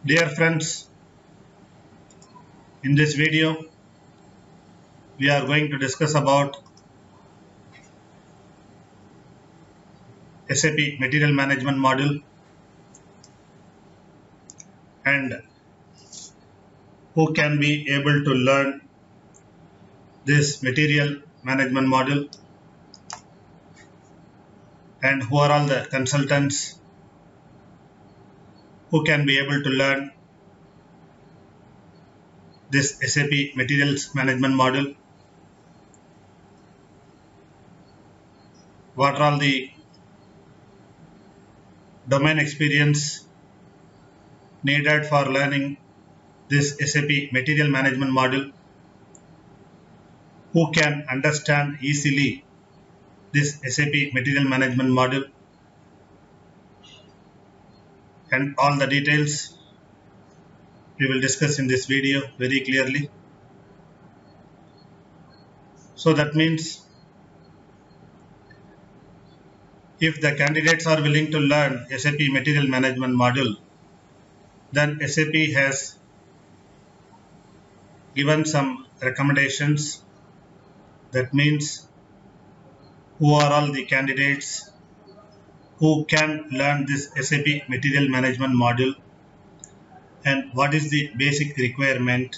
Dear friends, in this video we are going to discuss about SAP Material Management Module and who can be able to learn this Material Management Module and who are all the consultants who can be able to learn this SAP Materials Management Module. What are all the domain experience needed for learning this SAP Material Management Module? Who can understand easily this SAP Material Management Module? And all the details we will discuss in this video very clearly. So that means if the candidates are willing to learn SAP Material Management Module, then SAP has given some recommendations. That means who are all the candidates who can learn this SAP Material Management Module, and what is the basic requirement,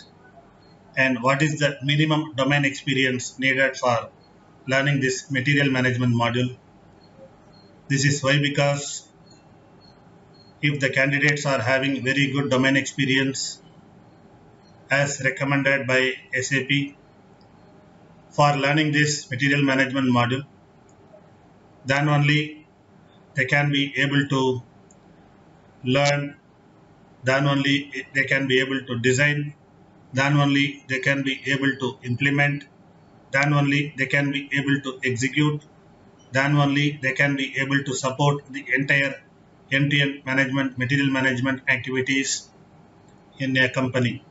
and what is the minimum domain experience needed for learning this Material Management Module. This is why, because if the candidates are having very good domain experience as recommended by SAP for learning this Material Management Module, then only they can be able to learn, then only they can be able to design, then only they can be able to implement, then only they can be able to execute, then only they can be able to support the entire end-to-end management, material management activities in a company.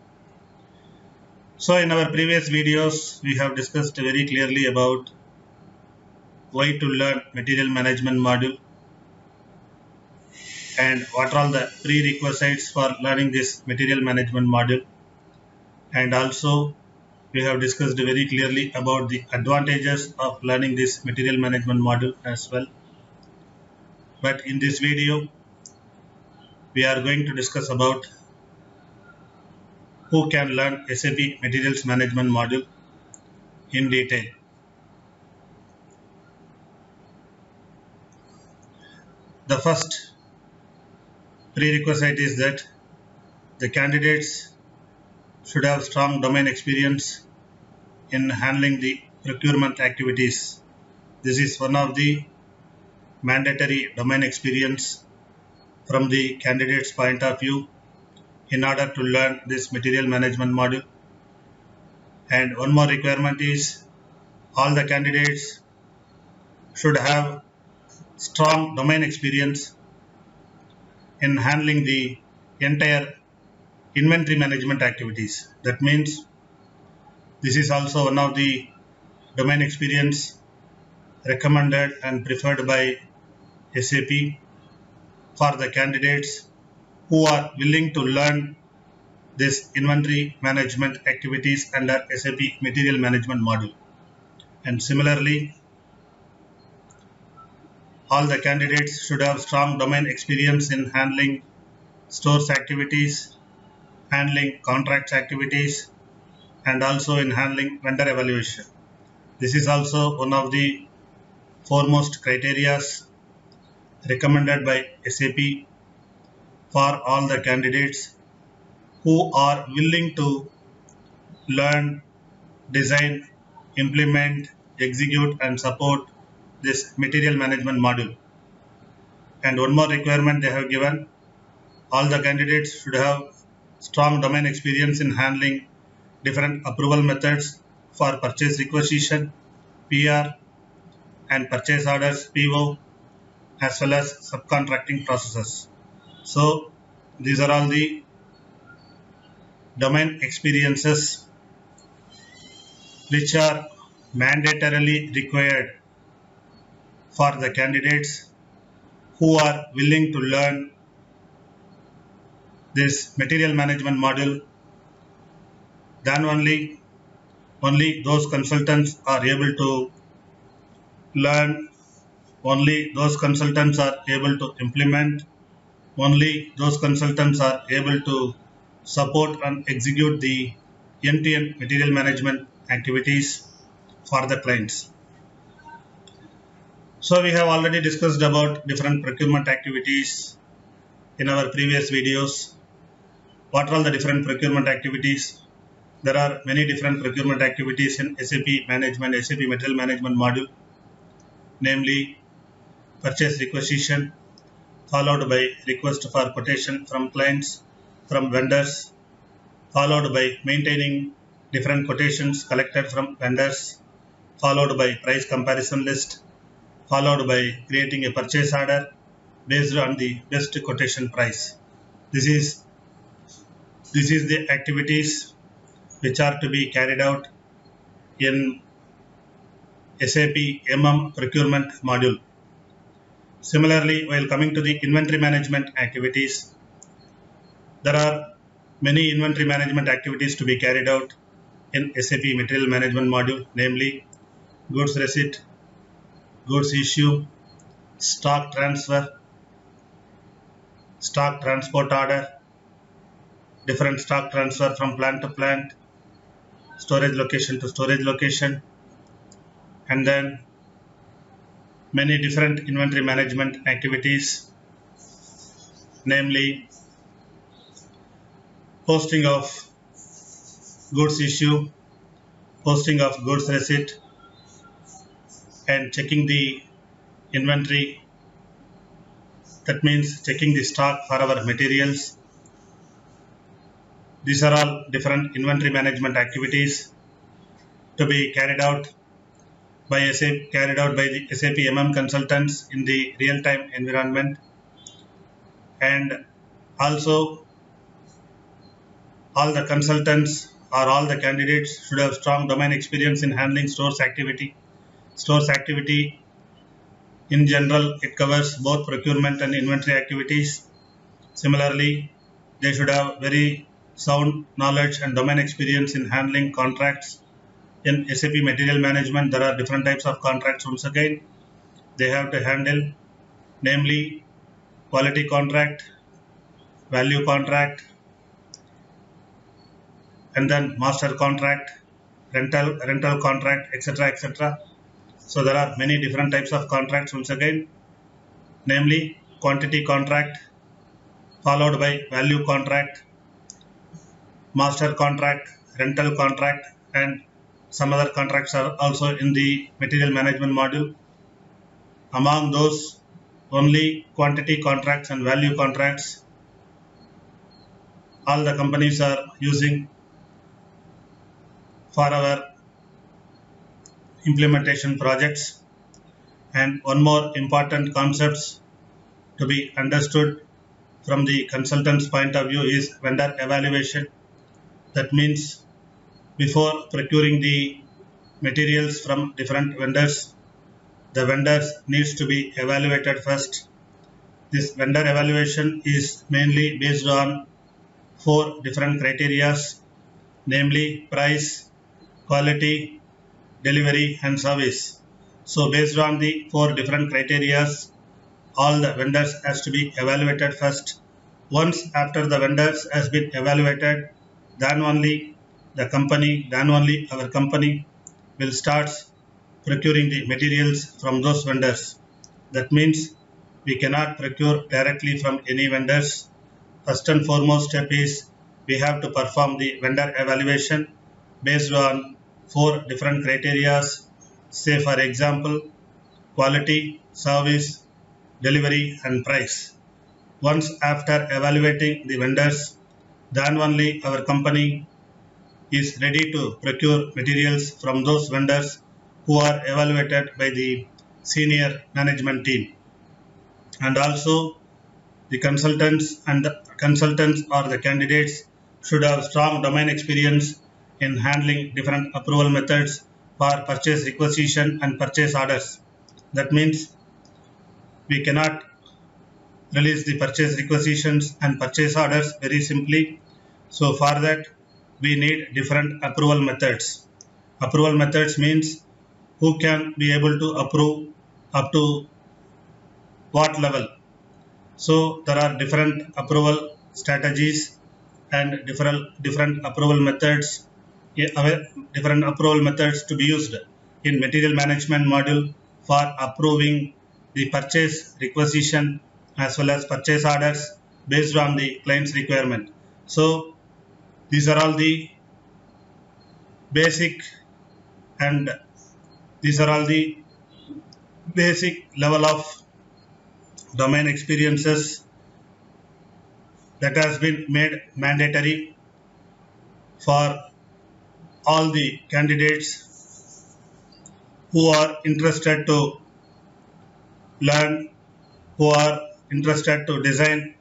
So in our previous videos, we have discussed very clearly about why to learn Material Management Module and what are all the prerequisites for learning this Material Management Module. And also we have discussed very clearly about the advantages of learning this Material Management Module as well. But in this video, we are going to discuss about who can learn SAP Materials Management Module in detail. The first prerequisite is that the candidates should have strong domain experience in handling the procurement activities. This is one of the mandatory domain experience from the candidate's point of view in order to learn this Material Management Module. And one more requirement is all the candidates should have strong domain experience in handling the entire inventory management activities. That means this is also one of the domain experience recommended and preferred by SAP for the candidates who are willing to learn this inventory management activities under SAP Material Management Module. And similarly, all the candidates should have strong domain experience in handling stores activities, handling contracts activities, and also in handling vendor evaluation. This is also one of the foremost criteria recommended by SAP for all the candidates who are willing to learn, design, implement, execute, and support this Material Management Module. And one more requirement they have given, all the candidates should have strong domain experience in handling different approval methods for purchase requisition, PR, and purchase orders, PO, as well as subcontracting processes. So these are all the domain experiences which are mandatorily required for the candidates who are willing to learn this material management module, then only those consultants are able to learn, only those consultants are able to implement, only those consultants are able to support and execute the end-to-end material management activities for the clients. So we have already discussed about different procurement activities in our previous videos. What are all the different procurement activities? There are many different procurement activities in SAP management, SAP material management module, namely purchase requisition, followed by request for quotation from clients, from vendors, followed by maintaining different quotations collected from vendors, followed by price comparison list, followed by creating a purchase order based on the best quotation price. This is the activities which are to be carried out in SAP MM procurement module. Similarly, while coming to the inventory management activities, there are many inventory management activities to be carried out in SAP material management module, namely goods receipt, goods issue, stock transfer, stock transport order, different stock transfer from plant to plant, storage location to storage location, and then many different inventory management activities, namely posting of goods issue, posting of goods receipt, and checking the inventory. That means checking the stock for our materials. These are all different inventory management activities to be carried out by the SAP MM consultants in the real-time environment. And also all the consultants or all the candidates should have strong domain experience in handling stores activity. Stores activity in general, it covers both procurement and inventory activities. Similarly, they should have very sound knowledge and domain experience in handling contracts. In SAP material management, there are different types of contracts. Once again, they have to handle, namely quality contract, value contract, and then master contract, rental contract, etc., etc. So there are many different types of contracts. Once again, namely quantity contract, followed by value contract, master contract, rental contract, and some other contracts are also in the material management module. Among those, only quantity contracts and value contracts all the companies are using for our implementation projects. And one more important concept to be understood from the consultant's point of view is vendor evaluation. That means before procuring the materials from different vendors, the vendors needs to be evaluated first. This vendor evaluation is mainly based on 4 different criteria, namely price, quality, delivery, and service. So based on the 4 different criteria, all the vendors has to be evaluated first. Once after the vendors has been evaluated, then only our company will start procuring the materials from those vendors. That means we cannot procure directly from any vendors. First and foremost step is we have to perform the vendor evaluation based on 4 different criteria. Say for example, quality, service, delivery, and price. Once after evaluating the vendors, then only our company is ready to procure materials from those vendors who are evaluated by the senior management team. And also the consultants or the candidates should have strong domain experience in handling different approval methods for purchase requisition and purchase orders. That means we cannot release the purchase requisitions and purchase orders very simply. So for that we need different approval methods. Approval methods means who can be able to approve up to what level. So there are different approval strategies and different approval methods, different approval methods to be used in material management module for approving the purchase requisition as well as purchase orders based on the client's requirement. So these are all the basic and these are all the basic level of domain experiences that has been made mandatory for all the candidates who are interested to learn, who are interested to design,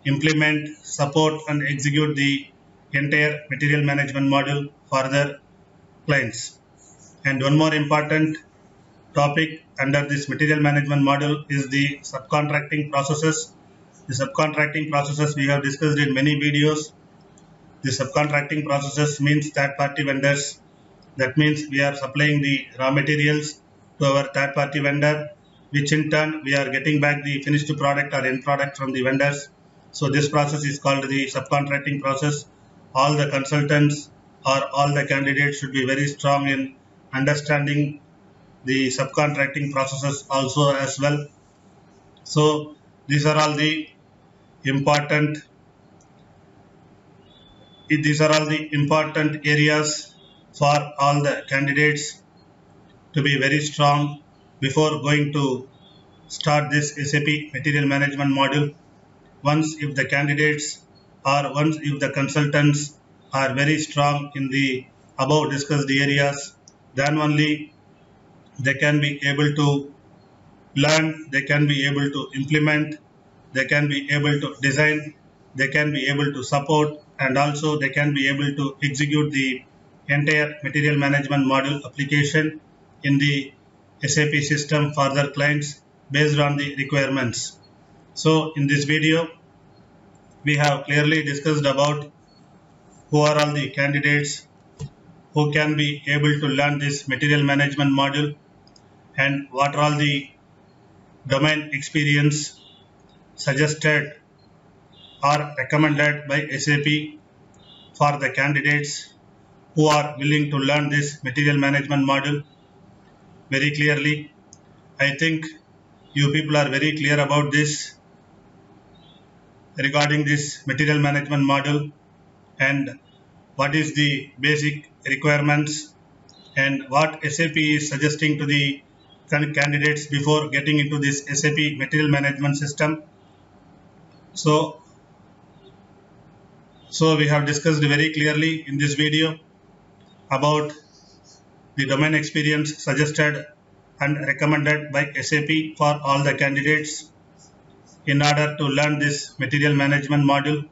implement, support and execute the entire material management module for their clients. And one more important topic under this material management module is the subcontracting processes. The subcontracting processes we have discussed in many videos. The subcontracting processes means third-party vendors. That means we are supplying the raw materials to our third-party vendor, which in turn we are getting back the finished product or end product from the vendors. So this process is called the subcontracting process. All the consultants or all the candidates should be very strong in understanding the subcontracting processes also as well. So these are all the important areas for all the candidates to be very strong before going to start this SAP material management module. Once if the candidates or once if the consultants are very strong in the above discussed areas, then only they can be able to learn, they can be able to implement, they can be able to design, they can be able to support, and also they can be able to execute the entire material management module application in the SAP system for their clients based on the requirements. So in this video we have clearly discussed about who are all the candidates who can be able to learn this material management module and what are all the domain experience suggested or recommended by SAP for the candidates who are willing to learn this material management module very clearly. I think you people are very clear about this regarding this material management module and what is the basic requirements and what SAP is suggesting to the candidates before getting into this SAP material management system. So we have discussed very clearly in this video about the domain experience suggested and recommended by SAP for all the candidates in order to learn this material management module.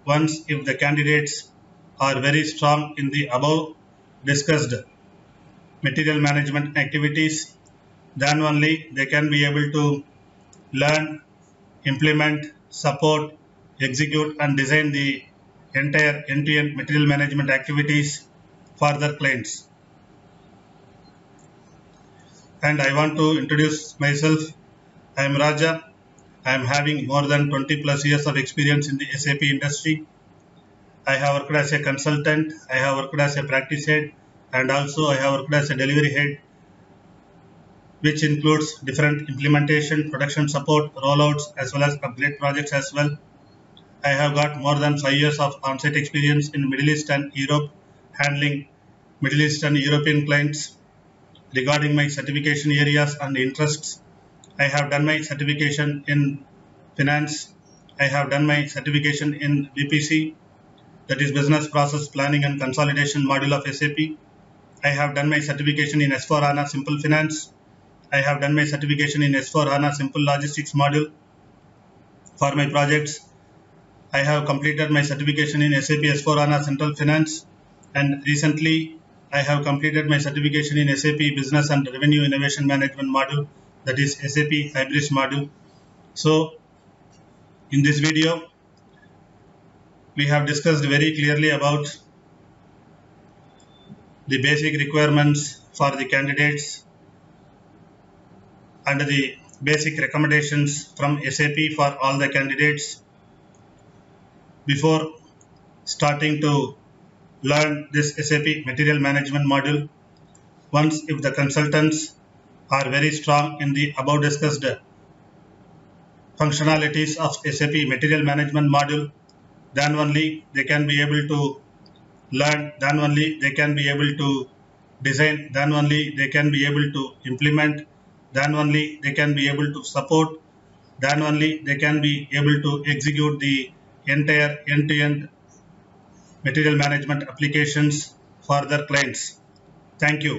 Once if the candidates are very strong in the above discussed material management activities, then only they can be able to learn, implement, support, execute and design the entire end-to-end material management activities for their clients. And I want to introduce myself. I am Raja. I am having more than 20 plus years of experience in the SAP industry. I have worked as a consultant, I have worked as a practice head, and also I have worked as a delivery head, which includes different implementation, production support, rollouts, as well as upgrade projects as well. I have got more than 5 years of on-site experience in Middle East and Europe, handling Middle East and European clients. Regarding my certification areas and interests, I have done my certification in finance. I have done my certification in BPC, that is Business Process Planning and Consolidation module of SAP. I have done my certification in S4HANA Simple Finance. I have done my certification in S4HANA Simple Logistics module for my projects. I have completed my certification in SAP S4HANA Central Finance, and recently I have completed my certification in SAP Business and Revenue Innovation Management module, that is SAP Hybris module. So In this video, we have discussed very clearly about the basic requirements for the candidates and the basic recommendations from SAP for all the candidates. Before starting to learn this SAP material management module, once if the consultants are very strong in the above discussed functionalities of SAP material management module, then only they can be able to learn, then only they can be able to design, then only they can be able to implement, then only they can be able to support, then only they can be able to execute the entire end-to-end material management applications for their clients. Thank you.